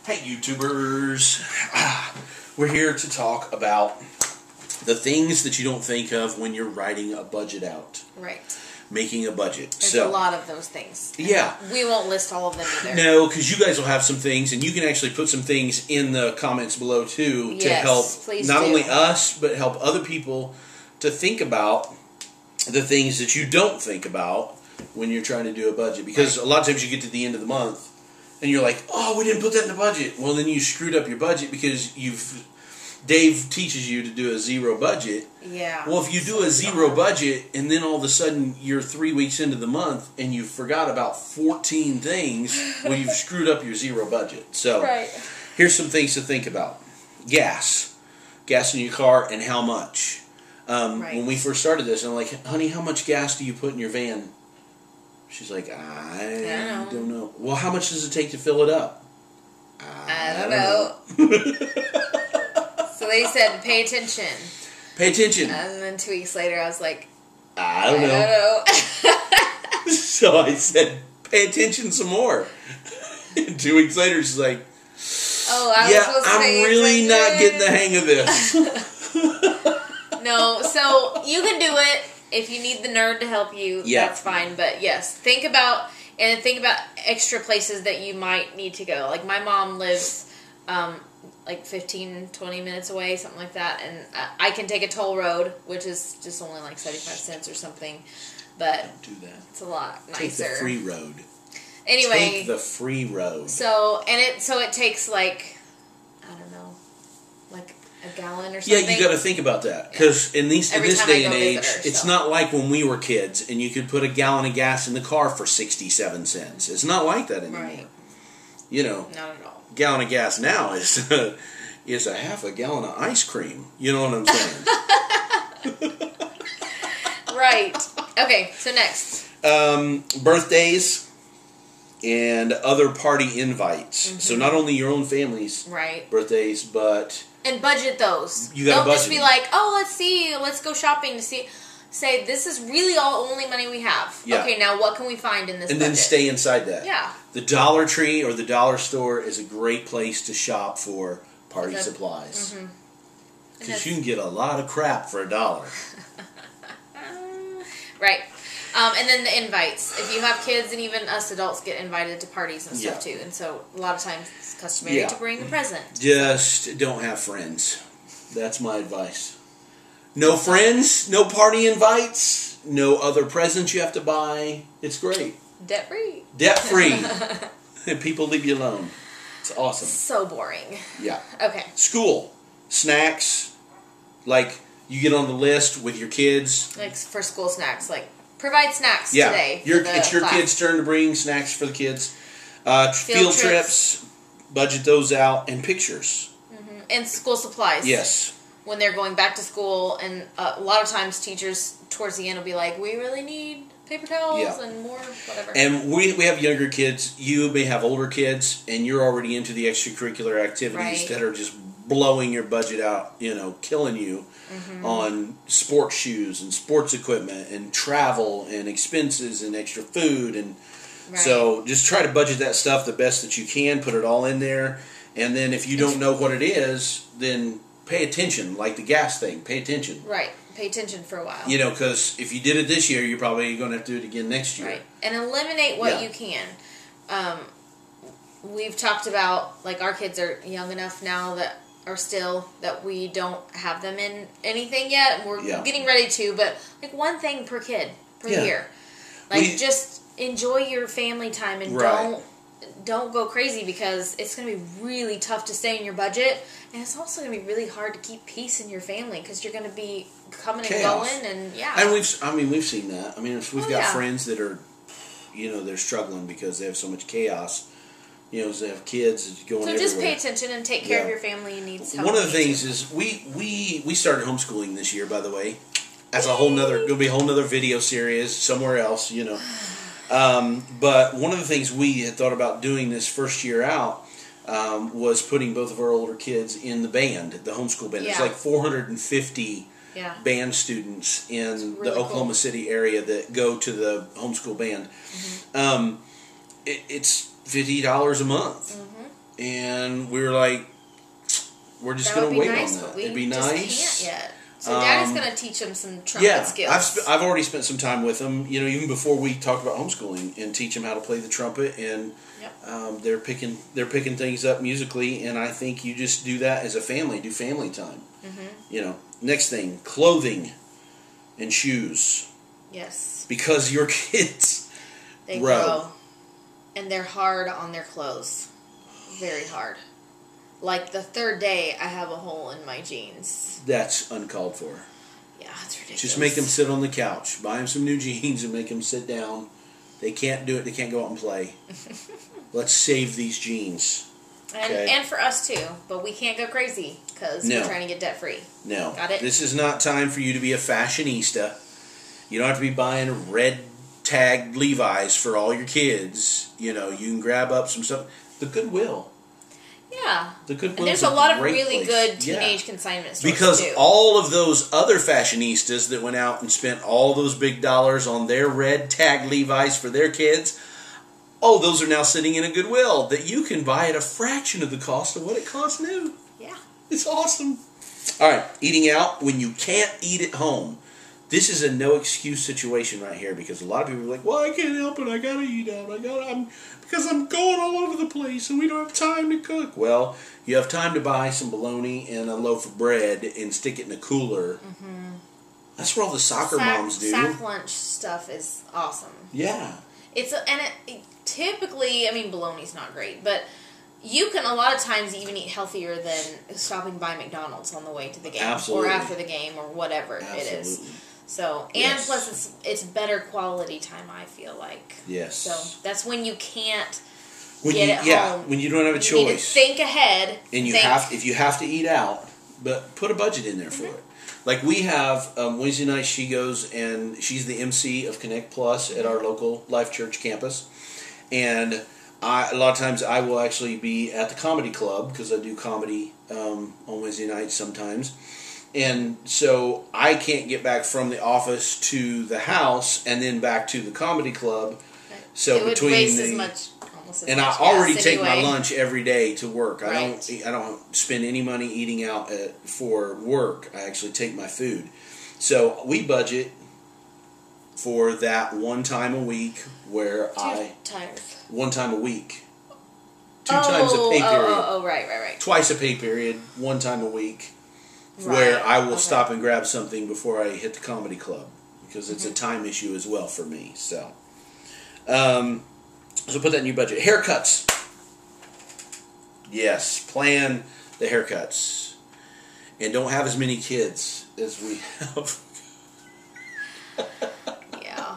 Hey YouTubers, we're here to talk about the things that you don't think of when you're writing a budget out. Right. Making a budget. There's a lot of those things. Yeah. We won't list all of them either. No, because you guys will have some things, and you can actually put some things in the comments below too to help not only us, but help other people to think about the things that you don't think about when you're trying to do a budget. Because a lot of times you get to the end of the month, and you're like, oh, we didn't put that in the budget. Well, then you screwed up your budget because Dave teaches you to do a zero budget. Yeah. Well, if you do a zero budget, and then all of a sudden you're 3 weeks into the month, and you forgot about 14 things, well, you've screwed up your zero budget. So, here's some things to think about. Gas in your car, and how much. When we first started this, I'm like, honey, how much gas do you put in your van? She's like, I don't know. Well, how much does it take to fill it up? I don't know. So they said, pay attention. Pay attention. And then 2 weeks later, I was like, I don't know. So I said, pay attention some more. And 2 weeks later, she's like, oh, I'm really not getting the hang of this. No, so you can do it. If you need the nerd to help you, that's fine. But yes, think about extra places that you might need to go. Like my mom lives like 15, 20 minutes away, something like that. And I can take a toll road, which is just only like 75 cents or something. But don't do that. It's a lot nicer. Take the free road. Anyway. Take the free road. So it takes like, I don't know, like a gallon or something. Yeah, you got to think about that. Because in this day and age, it's not like when we were kids and you could put a gallon of gas in the car for 67 cents. It's not like that anymore. Right. You know, not at all. A gallon of gas now is a half a gallon of ice cream. You know what I'm saying? Right. Okay, so next. Birthdays and other party invites. Mm-hmm. So not only your own family's birthdays, but... And budget those. You gotta Don't just be like, oh, let's go shopping to see. Say, this is really only money we have. Yeah. Okay, now what can we find in this budget? Then stay inside that. Yeah. The Dollar Tree or the Dollar Store is a great place to shop for party supplies. Because you can get a lot of crap for $1. Right. And then the invites. If you have kids, and even us adults get invited to parties and stuff too. And so a lot of times it's customary to bring a present. Just don't have friends. That's my advice. No friends, no party invites, no other presents you have to buy. It's great. Debt-free. Debt-free. And people leave you alone. It's awesome. So boring. Yeah. Okay. School. Snacks. Like, you get on the list with your kids. Like, for school snacks. Like, provide snacks today. It's your kids' turn to bring snacks for the kids. Field trips. Budget those out. And pictures. Mm-hmm. And school supplies. Yes. When they're going back to school, and a lot of times teachers towards the end will be like, we really need paper towels and more whatever. And we have younger kids. You may have older kids, and you're already into the extracurricular activities that are just blowing your budget out, killing you on sports shoes and sports equipment and travel and expenses and extra food. And so just try to budget that stuff the best that you can, put it all in there. And then if you don't know what it is, then... pay attention, like the gas thing. Pay attention. Right. Pay attention for a while. Because if you did it this year, you're probably going to have to do it again next year. Right. And eliminate what you can. We've talked about, like, our kids are young enough now that we don't have them in anything yet. We're getting ready to, but, like, one thing per kid per year. Like, just enjoy your family time and don't go crazy, because it's going to be really tough to stay in your budget, and it's also going to be really hard to keep peace in your family, because you're going to be coming and going, and And we've seen that. I mean, we've got friends that are, they're struggling because they have so much chaos. They have kids going everywhere. So just pay attention and take care of your family needs. One of the things is we started homeschooling this year, by the way. That's going to be a whole nother video series somewhere else, But one of the things we had thought about doing this first year out was putting both of our older kids in the band, the homeschool band. There's like 450 band students in the Oklahoma City area that go to the homeschool band. It's $50 a month. and we were like, we're just going to wait on that. It'd be just nice. Can't yet. So Daddy's going to teach him some trumpet skills. I've already spent some time with him. You know, even before we talked about homeschooling, and teach him how to play the trumpet. And they're picking things up musically. And I think you just do that as a family. Do family time. Mm-hmm. You know, next thing, clothing and shoes. Yes. Because your kids they grow, and they're hard on their clothes. Very hard. Like the third day, I have a hole in my jeans. That's uncalled for. Yeah, it's ridiculous. Just make them sit on the couch. Buy them some new jeans and make them sit down. They can't do it. They can't go out and play. Let's save these jeans. And for us too. But we can't go crazy because we're trying to get debt free. No. Got it? This is not time for you to be a fashionista. You don't have to be buying red tagged Levi's for all your kids. You know, you can grab up some stuff. The Goodwill. Yeah. The Goodwill. And there's a lot of really good teenage consignment stores because too. All of those other fashionistas that went out and spent all those big dollars on their red tag Levi's for their kids, those are now sitting in a Goodwill that you can buy at a fraction of the cost of what it costs new. Yeah. It's awesome. All right, eating out when you can't eat at home. This is a no excuse situation right here because a lot of people are like, well, I can't help it. I gotta eat out. Because I'm going all over the place and we don't have time to cook. Well, you have time to buy some bologna and a loaf of bread and stick it in a cooler. Mm-hmm. That's what all the soccer moms do. Sack lunch stuff is awesome. Yeah. Typically, I mean, bologna's not great, but you can a lot of times even eat healthier than stopping by McDonald's on the way to the game. Absolutely. Or after the game or whatever it is. So, and plus it's better quality time, I feel like. Yes. So, that's when you can't get it home. Yeah, when you don't have a choice. You need to think ahead. And if you have to eat out, but put a budget in there for it. Like we have, Wednesday night she goes and she's the MC of Connect Plus at our local Life Church campus. And a lot of times I will actually be at the comedy club because I do comedy on Wednesday nights sometimes. And so I can't get back from the office to the house and then back to the comedy club. So it would waste as much. And I already take my lunch every day to work. I don't spend any money eating out for work. I actually take my food. So we budget for that one time a week where one time a week. 2 times a pay period. Right. Twice a pay period, one time a week. Where I will stop and grab something before I hit the comedy club. Because it's a time issue as well for me. So put that in your budget. Haircuts. Yes, plan the haircuts. And don't have as many kids as we have. Yeah.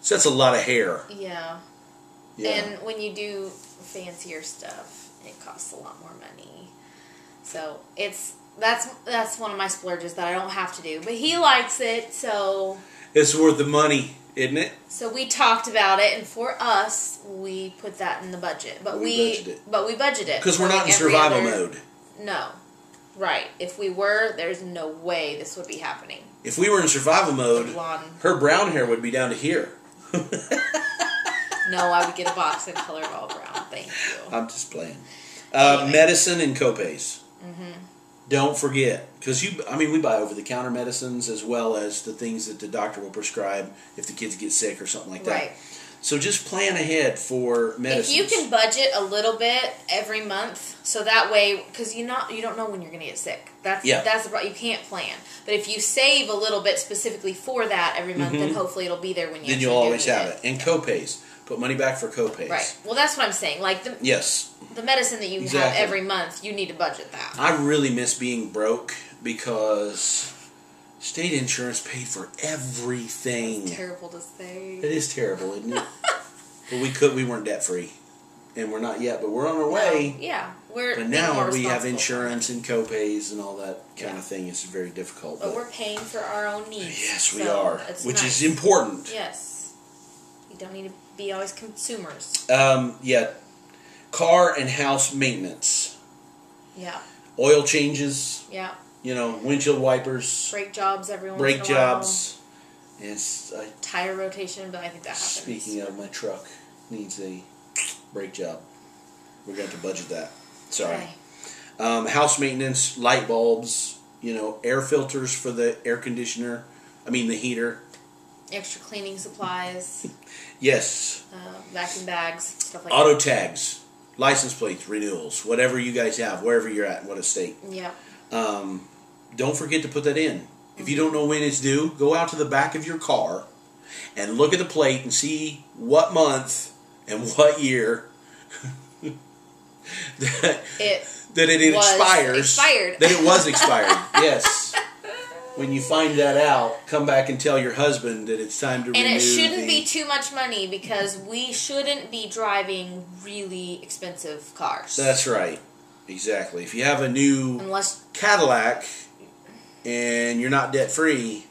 So that's a lot of hair. Yeah. And when you do fancier stuff, it costs a lot more money. So that's one of my splurges that I don't have to do. But he likes it, so... It's worth the money, isn't it? So we talked about it, and for us, we put that in the budget. But we budget it. Because we're not in survival mode. No. Right. If we were, there's no way this would be happening. If we were in survival mode, her brown hair would be down to here. No, I would get a box and color it all brown. Thank you. I'm just playing. Medicine and copays. Mm-hmm. Don't forget, because we buy over-the-counter medicines as well as the things that the doctor will prescribe if the kids get sick or something like that. Right. So just plan ahead for medicines. If you can budget a little bit every month, so that way, because you don't know when you're going to get sick. That's the problem. You can't plan. But if you save a little bit specifically for that every month, then hopefully it'll be there when you. Then you'll always have it. And copays. Put money back for copays. Right. Well, that's what I'm saying. Like the medicine that you have every month, you need to budget that. I really miss being broke because state insurance paid for everything. That's terrible to say. It is terrible, isn't it? But we weren't debt free, and we're not yet. But we're on our way. Yeah, But now we have insurance and copays and all that kind of thing. It's very difficult. But we're paying for our own needs. Yes, we are, which is important. Yes, you don't need to be always consumers. Car and house maintenance. Yeah. Oil changes. Yeah. Windshield wipers. Brake jobs every once in a while. Brake jobs. Yes. Tire rotation, but I think that happens. Speaking of, my truck needs a brake job. We're going to have to budget that. Sorry. Okay. House maintenance, light bulbs, air filters for the air conditioner. The heater. Extra cleaning supplies. Yes. Vacuum bags, stuff like Auto that. tags, license plates, renewals, whatever you guys have, wherever you're at, what estate. Yeah. Don't forget to put that in. If you don't know when it's due, go out to the back of your car and look at the plate and see what month and what year that it expires. That it was expired. Yes. When you find that out, come back and tell your husband that it's time to renew. And it shouldn't be too much money because we shouldn't be driving really expensive cars. That's right. Exactly. If you have a new Cadillac and you're not debt free,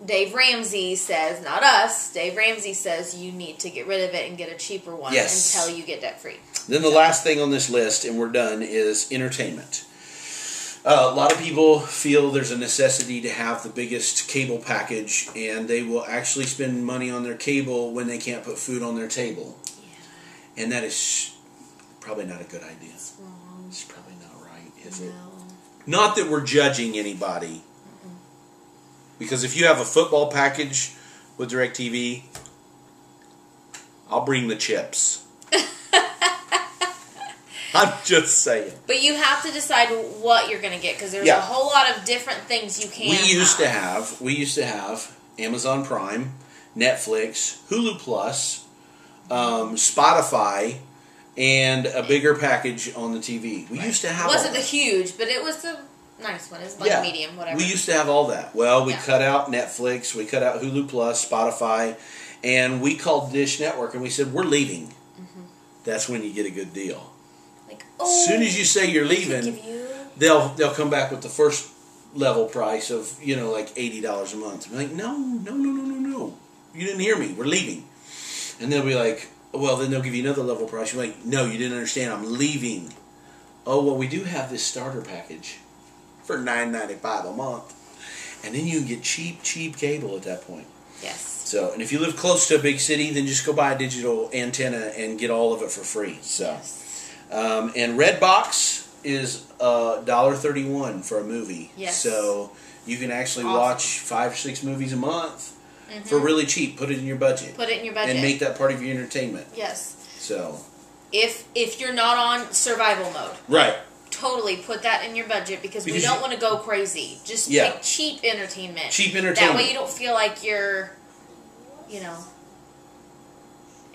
Dave Ramsey says, not us, Dave Ramsey says you need to get rid of it and get a cheaper one until you get debt free. Then the last thing on this list, and we're done, is entertainment. A lot of people feel there's a necessity to have the biggest cable package, and they will actually spend money on their cable when they can't put food on their table. Yeah. And that is probably not a good idea. It's wrong. It's probably not right, is it? Not that we're judging anybody. Because if you have a football package with DirecTV, I'll bring the chips. I'm just saying. But you have to decide what you're going to get because there's a whole lot of different things you can We used to have Amazon Prime, Netflix, Hulu Plus, Spotify, and a bigger package on the TV. We used to have It wasn't the huge, but it was the nice one. It was like medium, whatever. We used to have all that. Well, we cut out Netflix, we cut out Hulu Plus, Spotify, and we called Dish Network and we said, we're leaving. That's when you get a good deal. As soon as you say you're leaving, they'll come back with the first level price of like $80 a month. I'm like, no, you didn't hear me. We're leaving, and they'll be like, well, then they'll give you another level price. You're like, no, you didn't understand. I'm leaving. Oh well, we do have this starter package for $9.95 a month, and then you can get cheap cable at that point. Yes. So, and if you live close to a big city, then just go buy a digital antenna and get all of it for free. So. Yes. And Redbox is $1.31 for a movie. Yes. So you can actually watch 5 or 6 movies a month for really cheap. Put it in your budget. And make that part of your entertainment. Yes. So if you're not on survival mode. Right. Totally put that in your budget because we don't want to go crazy. Just pick cheap entertainment. That way you don't feel like you're,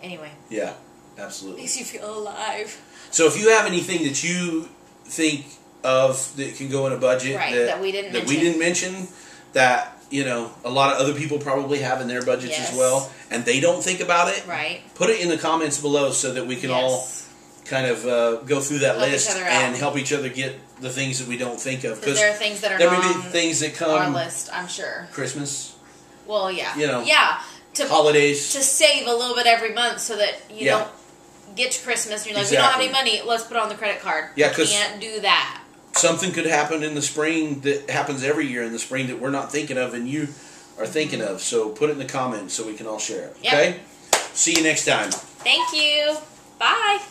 anyway. Yeah, absolutely. Makes you feel alive. So if you have anything that you think of that can go in a budget that we didn't mention, that a lot of other people probably have in their budgets as well, and they don't think about it, put it in the comments below so that we can all kind of go through that list and help each other get the things that we don't think of. Because there are things that are not on things that come our list, I'm sure. Christmas. Well, holidays. To save a little bit every month so that you don't get to Christmas and you're like, we don't have any money, let's put it on the credit card. Yeah, because you can't do that. Something could happen in the spring that happens every year in the spring that we're not thinking of and you are thinking of. So put it in the comments so we can all share it. Okay? See you next time. Thank you. Bye.